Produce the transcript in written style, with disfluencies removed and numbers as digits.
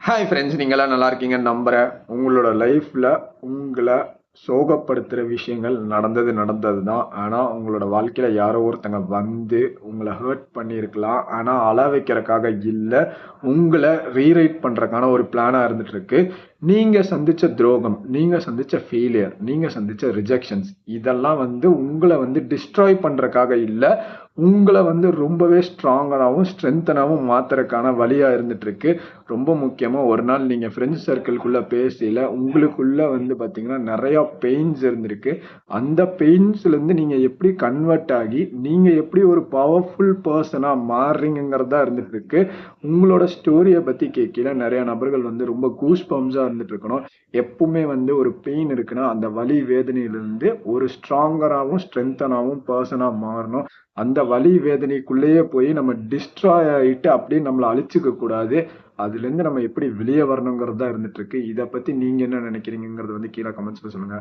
Hi friends, நீங்களாம் நல்லா இருக்கீங்கன்னு நம்புகிறேன். உங்களோட லைஃப்பில் உங்களை சோகப்படுத்துகிற விஷயங்கள் நடந்தது தான். ஆனால் உங்களோட வாழ்க்கையில் யாரோ ஒருத்தங்க வந்து உங்களை ஹர்ட் பண்ணியிருக்கலாம். ஆனால் அழ வைக்கிறதுக்காக இல்லை, உங்களை ரீரைட் பண்ணுறதுக்கான ஒரு பிளானாக இருந்துட்டு இருக்கு. நீங்கள் சந்தித்த துரோகம், நீங்கள் சந்தித்த ஃபெயிலியர், நீங்கள் சந்தித்த ரிஜெக்ஷன்ஸ் இதெல்லாம் வந்து உங்களை வந்து டிஸ்ட்ராய் பண்ணுறதுக்காக இல்லை, உங்களை வந்து ரொம்பவே ஸ்ட்ராங்கராகவும் ஸ்ட்ரென்த்தனாகவும் மாத்துறதுக்கான வழியாக இருந்துட்டு இருக்கு. ரொம்ப முக்கியமாக ஒரு நாள் நீங்கள் ஃப்ரெண்ட்ஸ் சர்க்கிள்குள்ளே பேசல உங்களுக்குள்ள வந்து பார்த்தீங்கன்னா நிறையா பெயின்ஸ் இருந்திருக்கு. அந்த பெயின்ஸ்லேருந்து நீங்கள் எப்படி கன்வெர்ட் ஆகி நீங்கள் எப்படி ஒரு பவர்ஃபுல் பர்சனாக மாறுறீங்கிறதா இருந்துட்டு இருக்கு. உங்களோட ஸ்டோரியை பற்றி கேட்கல நிறைய நபர்கள் வந்து ரொம்ப கூஸ் பம்ஸாக இருந்துட்டு இருக்கணும். எப்பவுமே வந்து ஒரு பெயின் இருக்குன்னா அந்த வலி வேதனையிலிருந்து ஒரு ஸ்ட்ராங்கராகவும் ஸ்ட்ரென்த்தனாகவும் பர்சனாக மாறணும். அந்த வலி வேதனைக்குள்ளேயே போய் நம்ம டிஸ்ட்ராய் ஆகிட்டு அப்படியே நம்மளை அழிச்சுக்க கூடாது. அதுலேருந்து நம்ம எப்படி வெளியே வரணுங்கிறது தான் இருந்துட்டு இருக்கு. இதை பற்றி நீங்கள் என்ன நினைக்கிறீங்கிறது வந்து கீழே கமெண்ட்ஸில் சொல்லுங்கள்.